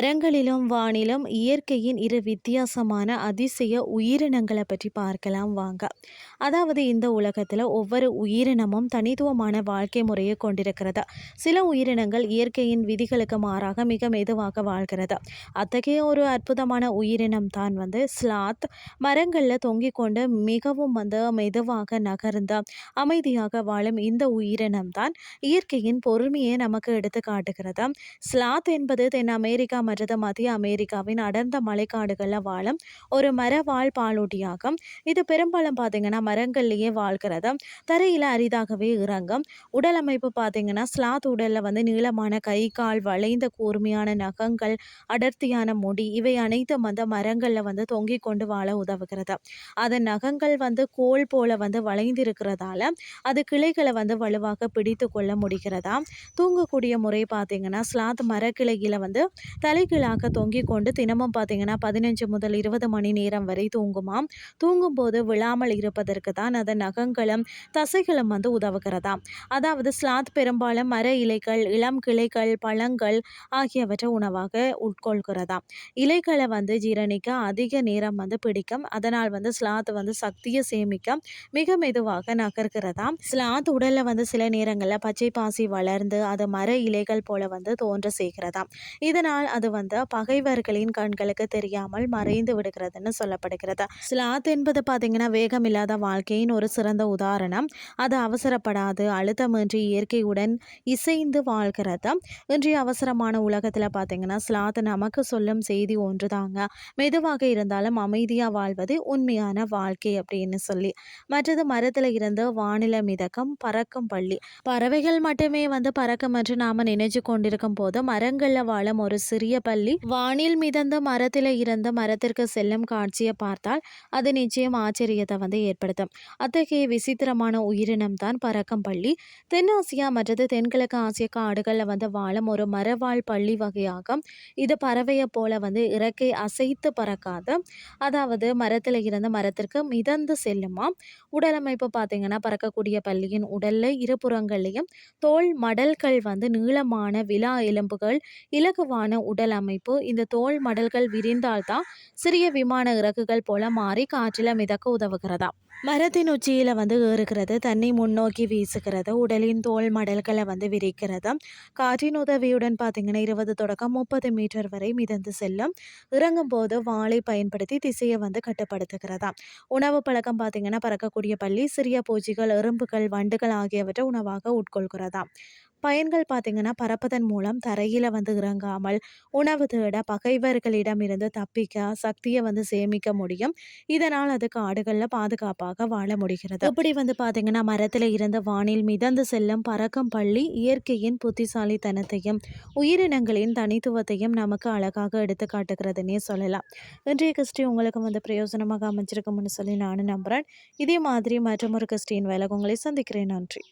மரங்களிலும் வானிலும் இயற்கையின் இரு வித்தியாசமான அதிசய உயிரினங்களை பற்றி பார்க்கலாம் வாங்க. அதாவது இந்த உலகத்தில் ஒவ்வொரு உயிரினமும் தனித்துவமான வாழ்க்கை முறையை கொண்டிருக்கிறது. சில உயிரினங்கள் இயற்கையின் விதிகளுக்கு மாறாக மிக மெதுவாக வாழ்கிறது. அத்தகைய ஒரு அற்புதமான உயிரினம் தான் ஸ்லாத். மரங்களில் தொங்கிக் கொண்டு மிகவும் மெதுவாக நகர்ந்து அமைதியாக வாழும் இந்த உயிரினம் தான் இயற்கையின் பொறுமையை நமக்கு எடுத்து காட்டுகிறது. ஸ்லாத் என்பது தென் அமெரிக்கா மற்றது மத்திய அமெரிக்காவின் அடர்ந்த மலைக்காடுகளில் வாழும் ஒரு மரவாழ் பாலூட்டியாகும். இது பெரும்பாலும் பார்த்தீங்கன்னா மரங்கள்லேயே வாழ்கிறது. தரையில் அரிதாகவே இறங்கும். உடல் அமைப்பு பார்த்தீங்கன்னா ஸ்லாத் உடலில் நீளமான கை கால் வளைந்த கூர்மையான நகங்கள் அடர்த்தியான முடி இவை அனைத்தும் மரங்களில் தொங்கிக் கொண்டு வாழ உதவுகிறது. அதன் நகங்கள் கோல் போல வளைந்திருக்கிறதால அது கிளைகளை வலுவாக பிடித்து கொள்ள முடிகிறதா. தூங்கக்கூடிய முறை பார்த்தீங்கன்னா ஸ்லாத் மரக்கிளையில தலைகீழாக தொங்கிக் கொண்டு தினமும் பார்த்தீங்கன்னா 15 முதல் 20 மணி நேரம் வரை தூங்குமாம். தூங்கும்போது விழாமல் இருப்பதற்கு தான் அதன் நகங்களும் தசைகளும் உதவுகிறதாம். அதாவது ஸ்லாத் பெரும்பாலும் மர இலைகள் இளம் கிளைகள் பழங்கள் ஆகியவற்றை உணவாக உட்கொள்கிறதாம். இலைகளை ஜீரணிக்க அதிக நேரம் பிடிக்கும். அதனால் ஸ்லாத் சக்தியை சேமிக்க மிக மெதுவாக நகர்கிறதாம். ஸ்லாத் உடல்ல சில நேரங்களில் பச்சை பாசி வளர்ந்து அது மர இலைகள் போல தோன்ற செய்கிறதாம். இதனால் அது பகைவர்களின் கண்களுக்கு தெரியாமல் மறைந்து விடுகிறதுன்னு சொல்லப்படுகிறது. ஸ்லாத் என்பது பார்த்தீங்கன்னா வேகமில்லாத வாழ்க்கையின் ஒரு சிறந்த உதாரணம். அது அவசரப்படாது அழுத்தமின்றி இயற்கையுடன் இசைந்து வாழ்கிறது. இன்றைய அவசரமான உலகத்தில் பார்த்தீங்கன்னா ஸ்லாத் நமக்கு சொல்லும் செய்தி ஒன்றுதாங்க. மெதுவாக இருந்தாலும் அமைதியாக வாழ்வது உண்மையான வாழ்க்கை அப்படின்னு சொல்லி. மற்றது மரத்தில் இருந்து வானில மிதக்கும் பறக்கும் பள்ளி. பறவைகள் மட்டுமே பறக்கும் என்று நாம நினைச்சு கொண்டிருக்கும் போது மரங்களில் வாழும் ஒரு சிறிய பள்ளி வானில் மிதந்த மரத்தில் இருந்து மரத்திற்கு செல்லும் காட்சியை பார்த்தால் அது நிச்சயம் ஆச்சரியத்தை ஏற்படுத்தும். அத்தகைய விசித்திரமான உயிரினம் தான் பறக்கும் பள்ளி. தென்னாசியா மற்றது தென்கிழக்கு ஆசிய காடுகளில் வாழும் ஒரு மரவாழ் பள்ளி வகையாகும். இது பறவையை போல இறக்கை அசைத்து பறக்காது. அதாவது மரத்தில் இருந்து மரத்திற்கு மிதந்து செல்லுமா. உடலமைப்பு பார்த்தீங்கன்னா பறக்கக்கூடிய பள்ளியின் உடல்ல இருபுறங்களையும் தோல் மடல்கள் நீளமான விலா எலும்புகள் இலகுவான உடல் அமைப்பு. இந்த தோல் மடல்கள் விரிந்தால்தான் சிறிய விமான இறக்குகள் போல மாறி காற்றில் மிதக்க உதவுகிறதா. மரத்தின் உச்சியில ஏறுகிறது. தன்னை முன்னோக்கி வீசுகிறது. உடலின் தோல் மடல்களை விரிக்கிறது. காற்றின் உதவியுடன் பார்த்தீங்கன்னா 20 தொடக்கம் 30 மீட்டர் வரை மிதந்து செல்லும். இறங்கும் போது வாளை பயன்படுத்தி திசையை கட்டுப்படுத்துகிறதா. உணவு பழக்கம் பார்த்தீங்கன்னா பறக்கக்கூடிய பள்ளி சிறிய பூச்சிகள் எறும்புகள் வண்டுகள் ஆகியவற்றை உணவாக உட்கொள்கிறதா. பயன்கள் பார்த்தீங்கன்னா பறப்பதன் மூலம் தரையில இறங்காமல் உணவு தேட பகைவர்களிடம் இருந்து தப்பிக்க சக்தியை சேமிக்க முடியும். இதனால் அது காடுகளில் பாதுகாப்பாக வாழ முடிகிறது. இப்படி பார்த்தீங்கன்னா மரத்தில் இருந்து வானில் மிதந்து செல்லும் பறக்கும் பள்ளி இயற்கையின் புத்திசாலித்தனத்தையும் உயிரினங்களின் தனித்துவத்தையும் நமக்கு அழகாக எடுத்து காட்டுகிறதுனே சொல்லலாம். இன்றைய கிறிஸ்டி உங்களுக்கு பிரயோஜனமாக அமைஞ்சிருக்கும்னு சொல்லி நானும் நம்புறேன். இதே மாதிரி மற்றொரு கிறிஸ்டின் வேலை உங்களை சந்திக்கிறேன். நன்றி.